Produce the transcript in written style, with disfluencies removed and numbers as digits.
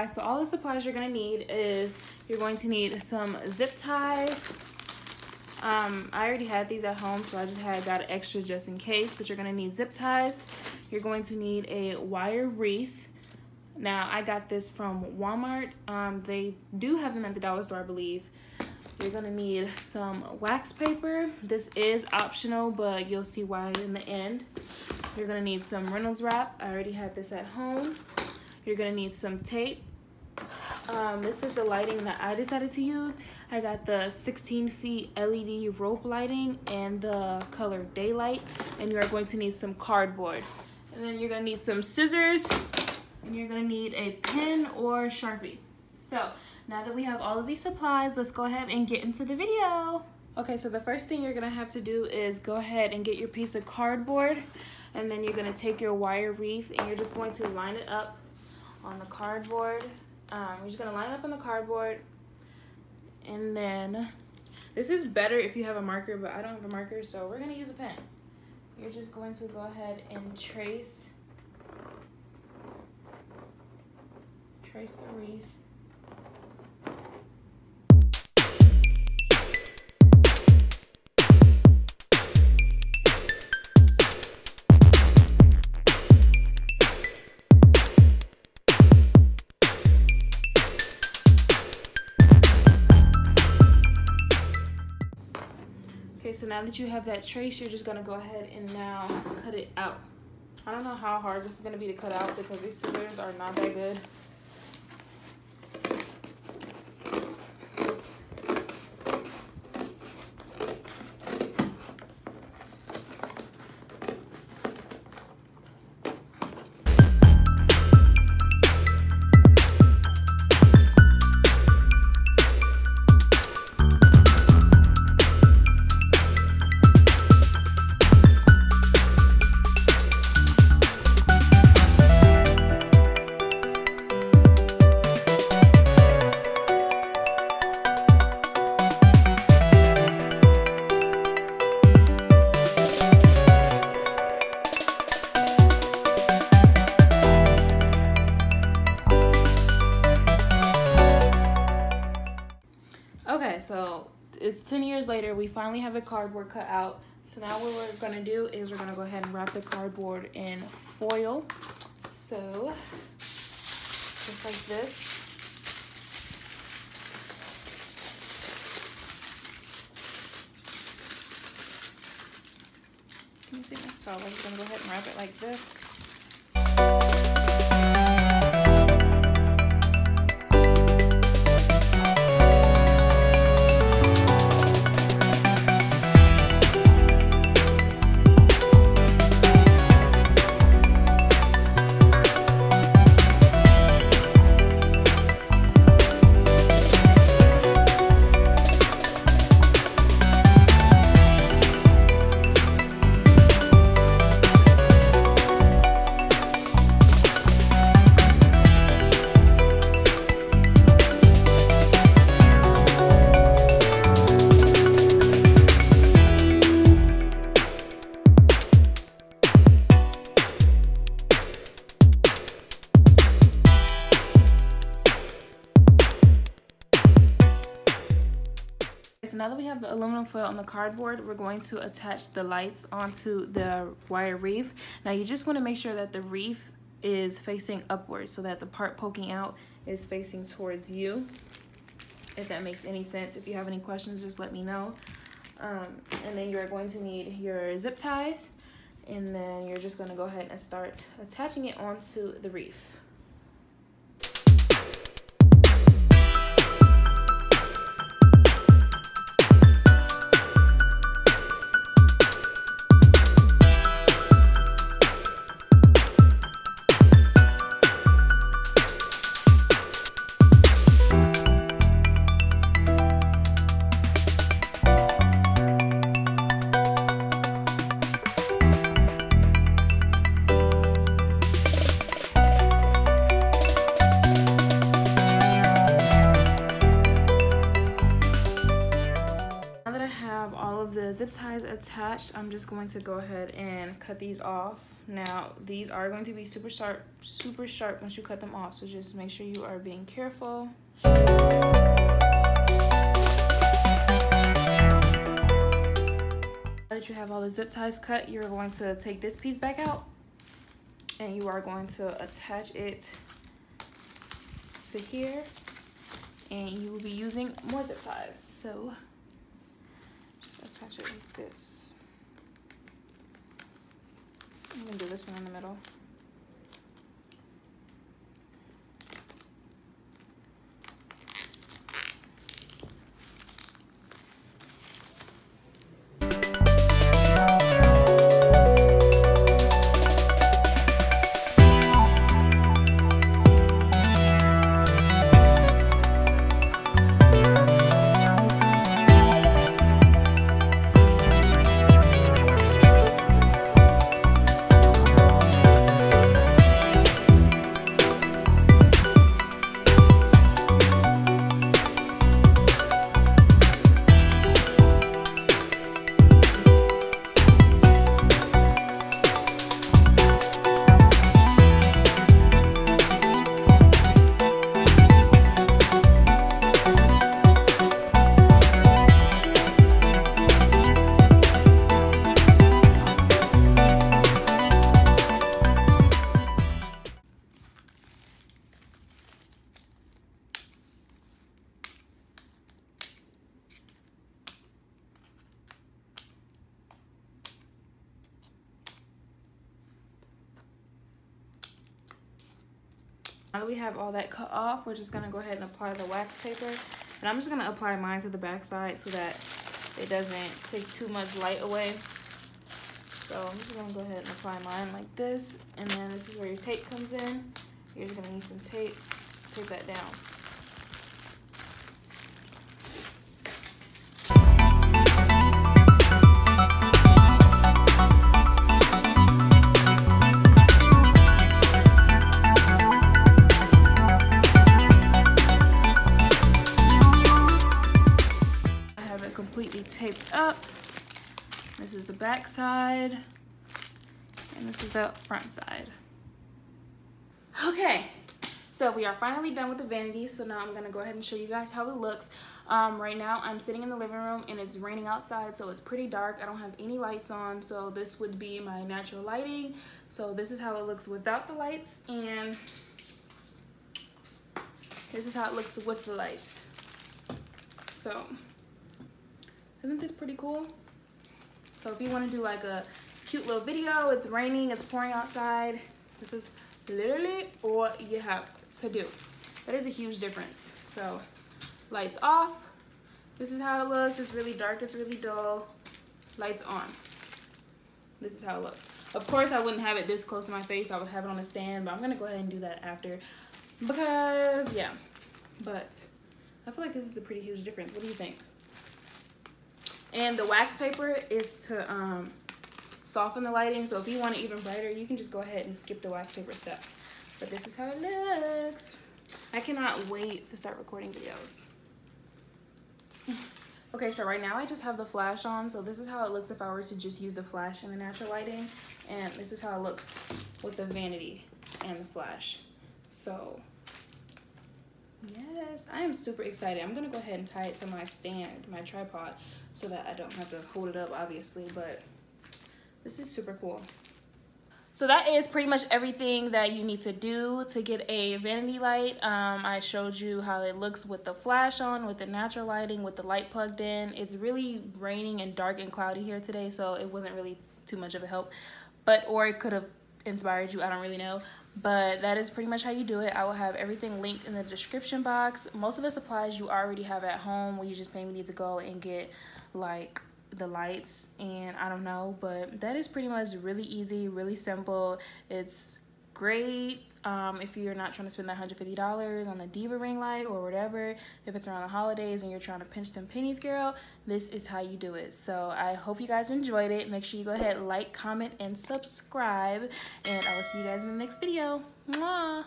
guys, so all the supplies you're gonna need is you're going to need some zip ties. I already had these at home, so I just got an extra just in case, but you're gonna need zip ties. You're going to need a wire wreath. Now, I got this from Walmart. They do have them at the dollar store, I believe. You're gonna need some wax paper. This is optional, but you'll see why in the end. You're gonna need some Reynolds wrap. I already have this at home. You're gonna need some tape. This is the lighting that I decided to use. I got the 16 feet LED rope lighting and the color daylight. And you are going to need some cardboard. And then you're gonna need some scissors. And you're gonna need a pen or Sharpie. So, now that we have all of these supplies, let's go ahead and get into the video. Okay, so the first thing you're gonna have to do is go ahead and get your piece of cardboard. And then you're gonna take your wire wreath and you're just going to line it up on the cardboard. You're just gonna line it up on the cardboard. And then, this is better if you have a marker, but I don't have a marker, so we're gonna use a pen. You're just going to go ahead and trace the wreath. Okay, so now that you have that trace, you're just gonna go ahead and now cut it out. I don't know how hard this is gonna be to cut out because these scissors are not that good. Okay, so it's 10 years later, we finally have the cardboard cut out. So now what we're gonna do is we're gonna go ahead and wrap the cardboard in foil. So, just like this. Can you see me? So we're just gonna go ahead and wrap it like this. So now that we have the aluminum foil on the cardboard, we're going to attach the lights onto the wire wreath. Now you just want to make sure that the wreath is facing upwards so that the part poking out is facing towards you, if that makes any sense. If you have any questions, just let me know. And then you're going to need your zip ties, and then you're just going to go ahead and start attaching it onto the wreath. attached, I'm just going to go ahead and cut these off. Now, these are going to be super sharp once you cut them off, so just make sure you are being careful. Now that you have all the zip ties cut, you're going to take this piece back out and you are going to attach it to here, and you will be using more zip ties. So just attach it like this. I'm gonna do this one in the middle. Now that we have all that cut off, we're just gonna go ahead and apply the wax paper. And I'm just gonna apply mine to the back side so that it doesn't take too much light away. So I'm just gonna go ahead and apply mine like this. And then this is where your tape comes in. You're just gonna need some tape, tape that down. Completely taped up. This is the back side and this is the front side. Okay, so we are finally done with the vanity. So now I'm gonna go ahead and show you guys how it looks. Right now I'm sitting in the living room and it's raining outside, so it's pretty dark. I don't have any lights on, so this would be my natural lighting. So this is how it looks without the lights, and this is how it looks with the lights. So isn't this pretty cool? So if you want to do like a cute little video, it's raining, it's pouring outside, this is literally what you have to do. That is a huge difference. So lights off, this is how it looks. It's really dark, it's really dull. Lights on, this is how it looks. Of course I wouldn't have it this close to my face, I would have it on a stand, but I'm gonna go ahead and do that after because yeah. But I feel like this is a pretty huge difference. What do you think? And the wax paper is to soften the lighting. So if you want it even brighter, you can just go ahead and skip the wax paper step. But this is how it looks. I cannot wait to start recording videos. Okay, so right now I just have the flash on. So this is how it looks if I were to just use the flash and the natural lighting. And this is how it looks with the vanity and the flash. So yes, I am super excited. I'm gonna go ahead and tie it to my stand, my tripod, so that I don't have to hold it up, obviously, but this is super cool. So that is pretty much everything that you need to do to get a vanity light. I showed you how it looks with the flash on, with the natural lighting, with the light plugged in. It's really raining and dark and cloudy here today, so it wasn't really too much of a help, or it could have inspired you, I don't really know. But that is pretty much how you do it. I will have everything linked in the description box. Most of the supplies you already have at home, where you just maybe need to go and get like the lights and I don't know, but that is pretty much really easy, really simple. It's great if you're not trying to spend that $150 on a diva ring light or whatever. If it's around the holidays and you're trying to pinch them pennies, girl, this is how you do it. So I hope you guys enjoyed it. Make sure you go ahead, like, comment, and subscribe, and I will see you guys in the next video. Mwah!